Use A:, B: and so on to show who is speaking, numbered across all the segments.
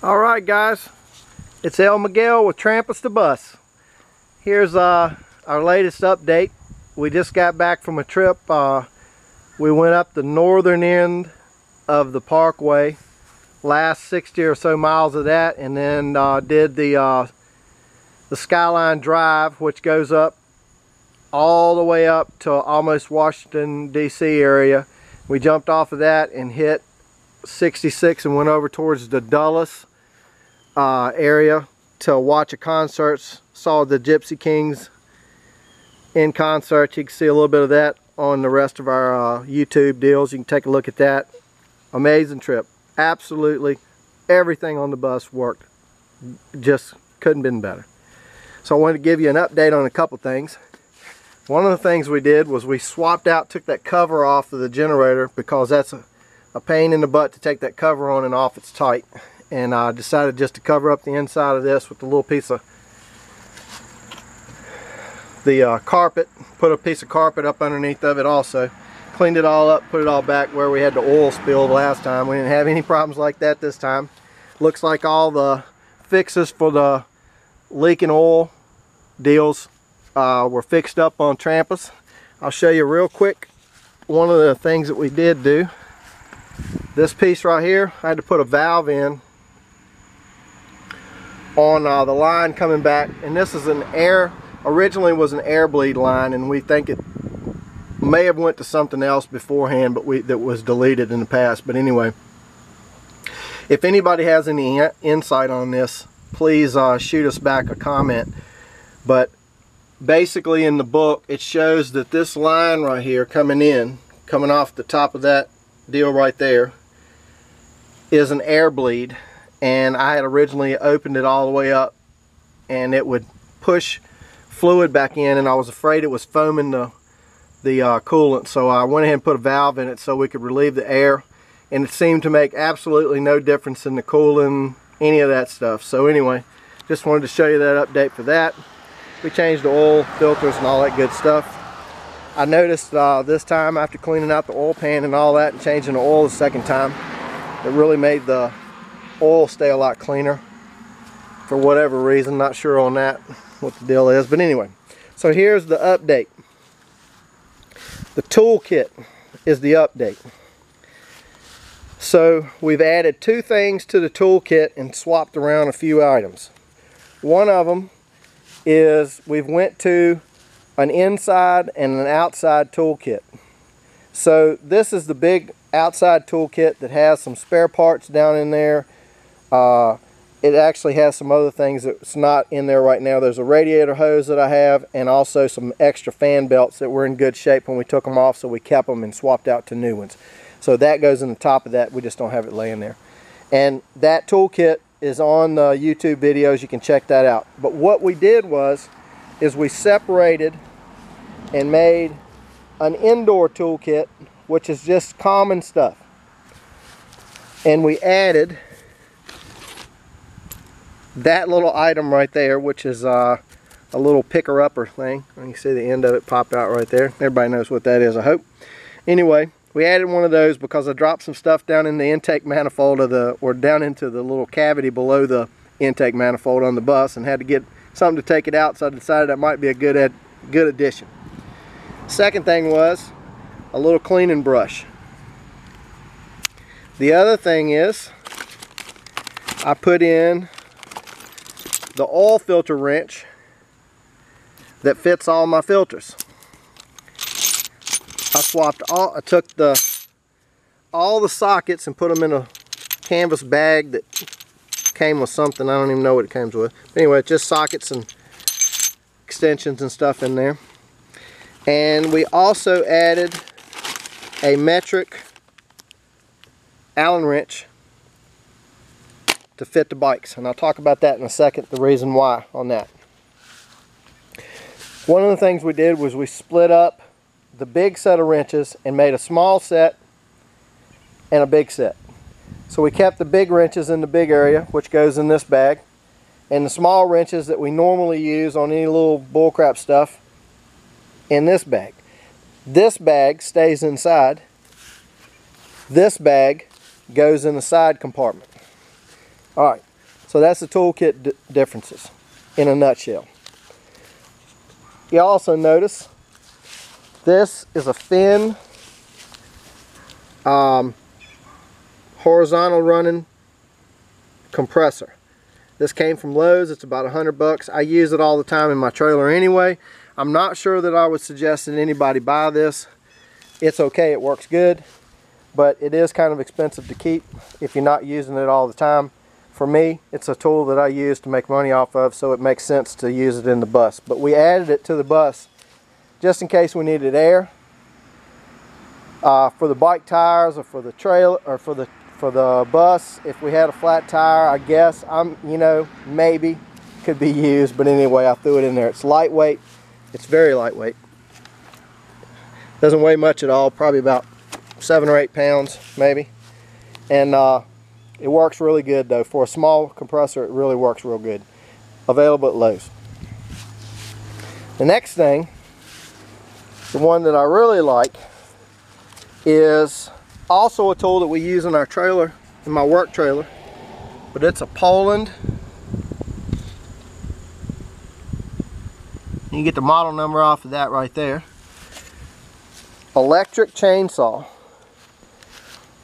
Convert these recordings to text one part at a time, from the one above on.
A: Alright guys, it's El Miguel with Trampas the Bus. Here's our latest update. We just got back from a trip. We went up the northern end of the parkway, last 60 or so miles of that, and then did the Skyline Drive, which goes up all the way up to almost Washington DC area. We jumped off of that and hit 66 and went over towards the Dulles area to watch a concert. Saw the Gypsy Kings in concert. You can see a little bit of that on the rest of our YouTube deals. You can take a look at that. Amazing trip. Absolutely everything on the bus worked. Just couldn't have been better. So I wanted to give you an update on a couple things. One of the things we did was we swapped out, took that cover off of the generator because that's a pain in the butt to take that cover on and off. It's tight. And I decided just to cover up the inside of this with a little piece of the carpet. Put a piece of carpet up underneath of it also. Cleaned it all up, put it all back where we had the oil spill last time. We didn't have any problems like that this time. Looks like all the fixes for the leaking oil deals were fixed up on Trampas. I'll show you real quick one of the things that we did do. This piece right here, I had to put a valve in on the line coming back, and this is an originally was an air bleed line, and we think it may have went to something else beforehand, but that was deleted in the past. But anyway, if anybody has any insight on this, please shoot us back a comment. But basically in the book it shows that this line right here coming off the top of that deal right there is an air bleed, and I had originally opened it all the way up and it would push fluid back in, and I was afraid it was foaming the coolant, so I went ahead and put a valve in it so we could relieve the air, and it seemed to make absolutely no difference in the cooling, any of that stuff. So anyway, just wanted to show you that update for that. We changed the oil filters and all that good stuff. I noticed this time, after cleaning out the oil pan and all that and changing the oil the second time, it really made the oil stay a lot cleaner for whatever reason. Not sure on that what the deal is, but anyway, so here's the update. The toolkit is the update. So we've added two things to the toolkit and swapped around a few items. One of them is we've went to an inside and an outside toolkit. So this is the big outside toolkit that has some spare parts down in there. It actually has some other things that's not in there right now. There's a radiator hose that I have, and also some extra fan belts that were in good shape when we took them off, so we kept them and swapped out to new ones. So that goes in the top of that. We just don't have it laying there. And that toolkit is on the YouTube videos. You can check that out. But what we did is we separated and made an indoor toolkit, which is just common stuff. And we added that little item right there, which is a little picker-upper thing. You can see the end of it popped out right there. Everybody knows what that is, I hope. Anyway, we added one of those because I dropped some stuff down in the intake manifold or down into the little cavity below the intake manifold on the bus, and had to get something to take it out, so I decided that might be a good addition. Second thing was a little cleaning brush. The other thing is I put in the oil filter wrench that fits all my filters. I took all the sockets and put them in a canvas bag that came with something. I don't even know what it comes with. But anyway, just sockets and extensions and stuff in there. And we also added a metric Allen wrench to fit the bikes, and I'll talk about that in a second, the reason why on that. One of the things we did was we split up the big set of wrenches and made a small set and a big set. So we kept the big wrenches in the big area, which goes in this bag, and the small wrenches that we normally use on any little bullcrap stuff in this bag. This bag stays inside. This bag goes in the side compartment. Alright, So that's the toolkit differences in a nutshell. You also notice this is a thin horizontal running compressor. This came from Lowe's. It's about $100. I use it all the time in my trailer anyway. I'm not sure that I would suggest that anybody buy this. It's okay, it works good, but it is kind of expensive to keep if you're not using it all the time. For me, it's a tool that I use to make money off of, so it makes sense to use it in the bus. But we added it to the bus just in case we needed air for the bike tires, or for the trailer, or for the bus. If we had a flat tire, I guess you know, maybe could be used. But anyway, I threw it in there. It's lightweight. It's very lightweight. Doesn't weigh much at all. Probably about 7 or 8 pounds, maybe. And it works really good though. For a small compressor, it really works real good. Available at Lowe's. The next thing, the one that I really like, is also a tool that we use in our trailer, in my work trailer, but it's a Poland. You can get the model number off of that right there. Electric chainsaw,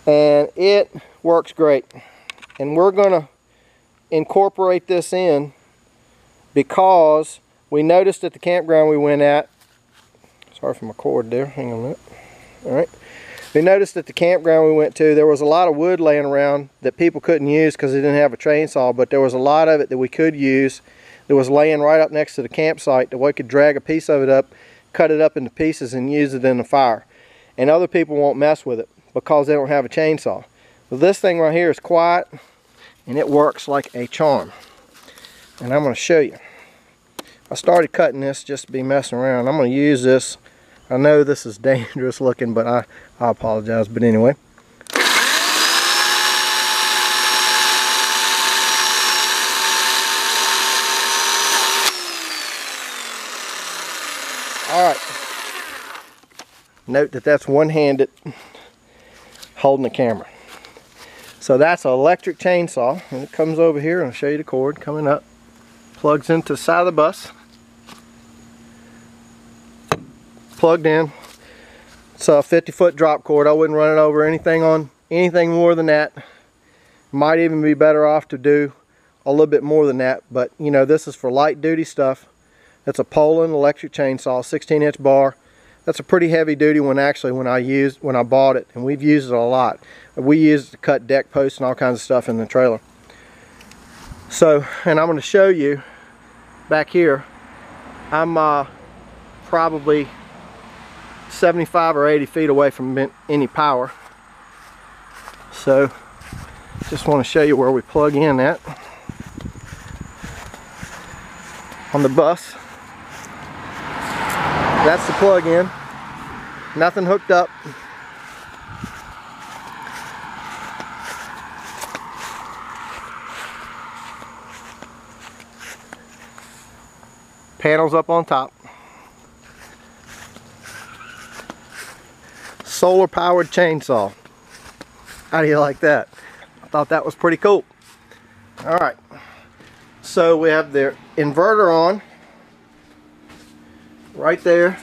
A: and it works great. And we're gonna incorporate this in because we noticed at the campground we went at, sorry for my cord there, hang on a minute. Alright, we noticed at the campground we went to, there was a lot of wood laying around that people couldn't use because they didn't have a chainsaw, but there was a lot of it that we could use that was laying right up next to the campsite that we could drag a piece of it up, cut it up into pieces, and use it in the fire. And other people won't mess with it because they don't have a chainsaw. Well, this thing right here is quiet, and it works like a charm. And I'm going to show you. I started cutting this just to be messing around. I'm going to use this. I know this is dangerous looking, but I apologize. But anyway. Alright. Note that that's one-handed holding the camera. So that's an electric chainsaw, and it comes over here, and I'll show you the cord coming up. Plugs into the side of the bus. Plugged in. It's a 50-foot drop cord. I wouldn't run it over anything more than that. Might even be better off to do a little bit more than that, but you know, this is for light duty stuff. That's a Poland electric chainsaw, 16-inch bar. That's a pretty heavy duty one actually when I bought it, and we've used it a lot. We use it to cut deck posts and all kinds of stuff in the trailer. So, and I'm going to show you back here, I'm probably 75 or 80 feet away from any power. So, just want to show you where we plug in at on the bus. That's the plug-in. Nothing hooked up. Panels up on top. Solar powered chainsaw. How do you like that? I thought that was pretty cool. Alright. So we have the inverter on. Right there.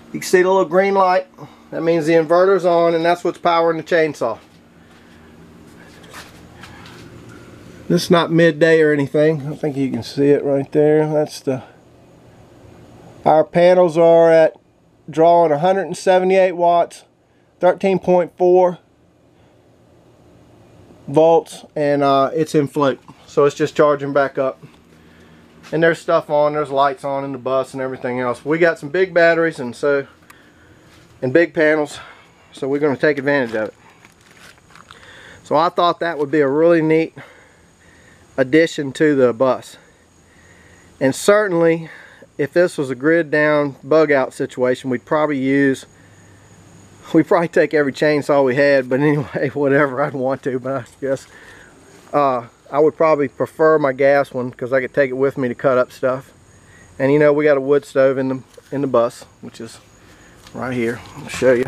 A: You can see the little green light. That means the inverter's on, and that's what's powering the chainsaw. This is not midday or anything. I think you can see it right there. That's the... Our panels are at drawing 178 watts, 13.4 volts, and it's in float. So it's just charging back up. And there's stuff on, there's lights on in the bus and everything else. We got some big batteries and big panels, so we're going to take advantage of it. So I thought that would be a really neat addition to the bus. And certainly, if this was a grid down, bug out situation, we'd probably take every chainsaw we had, but anyway, whatever, I'd want to, but I guess I would probably prefer my gas one because I could take it with me to cut up stuff. And you know, we got a wood stove in the bus, which is right here. I'll show you.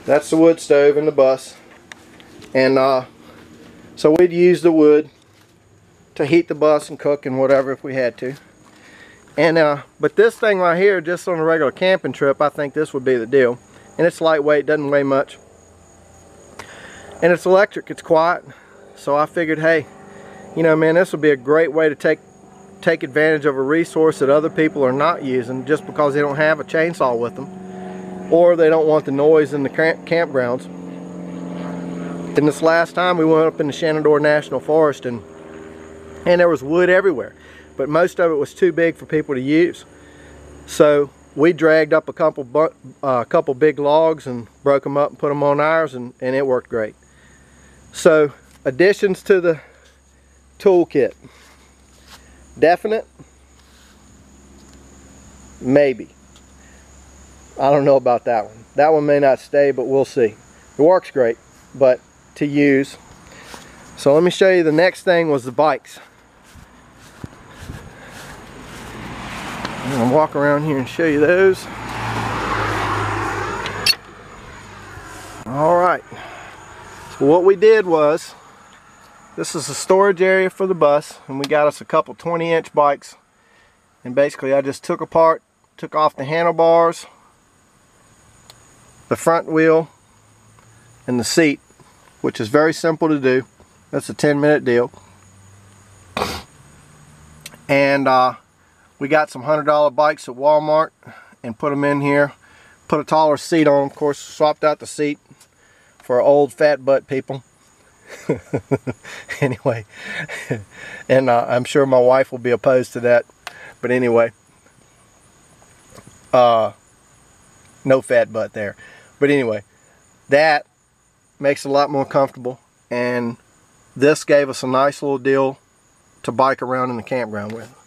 A: That's the wood stove in the bus. And so we'd use the wood to heat the bus and cook and whatever if we had to. And but this thing right here, just on a regular camping trip, I think this would be the deal. And it's lightweight, doesn't weigh much, and it's electric, it's quiet. So I figured, hey, you know, man, this would be a great way to take advantage of a resource that other people are not using just because they don't have a chainsaw with them, or they don't want the noise in the campgrounds. And this last time we went up in the Shenandoah National Forest, and there was wood everywhere, but most of it was too big for people to use. So we dragged up a couple big logs and broke them up and put them on ours, and it worked great. So additions to the toolkit: definite, maybe. I don't know about that one. That one may not stay, but we'll see. It works great, but to use. So let me show you the next thing was the bikes. I'm gonna walk around here and show you those. All right. So what we did was, this is a storage area for the bus, and we got us a couple 20-inch bikes. And basically I just took off the handlebars, the front wheel, and the seat, which is very simple to do. That's a 10-minute deal. And we got some $100 bikes at Walmart and put them in here. Put a taller seat on them. Of course, swapped out the seat for old fat butt people. Anyway, and I'm sure my wife will be opposed to that. But anyway, no fat butt there. But anyway, that makes it a lot more comfortable, and this gave us a nice little deal to bike around in the campground with.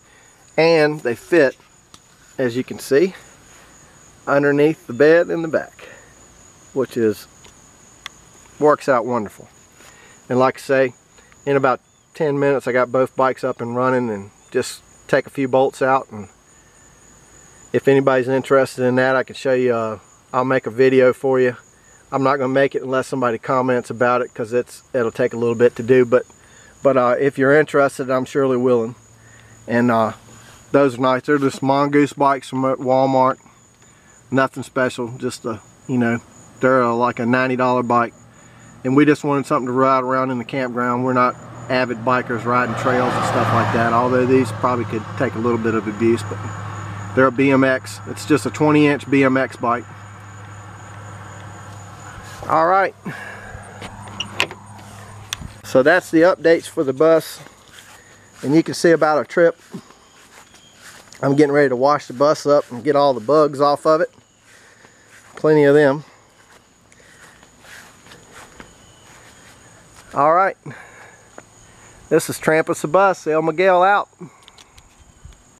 A: And they fit, as you can see, underneath the bed in the back, which works out wonderful. And like I say, in about 10 minutes I got both bikes up and running, and just take a few bolts out. And if anybody's interested in that, I can show you. I'll make a video for you. I'm not going to make it unless somebody comments about it, because it'll take a little bit to do. But if you're interested, I'm surely willing. And those are nice. They're just Mongoose bikes from Walmart. Nothing special. Just they're like a $90 bike. And we just wanted something to ride around in the campground. We're not avid bikers riding trails and stuff like that, although these probably could take a little bit of abuse. But they're a BMX. It's just a 20-inch BMX bike. Alright, so that's the updates for the bus, and you can see about our trip. I'm getting ready to wash the bus up and get all the bugs off of it. Plenty of them. Alright, this is Trampas the bus. El Miguel out.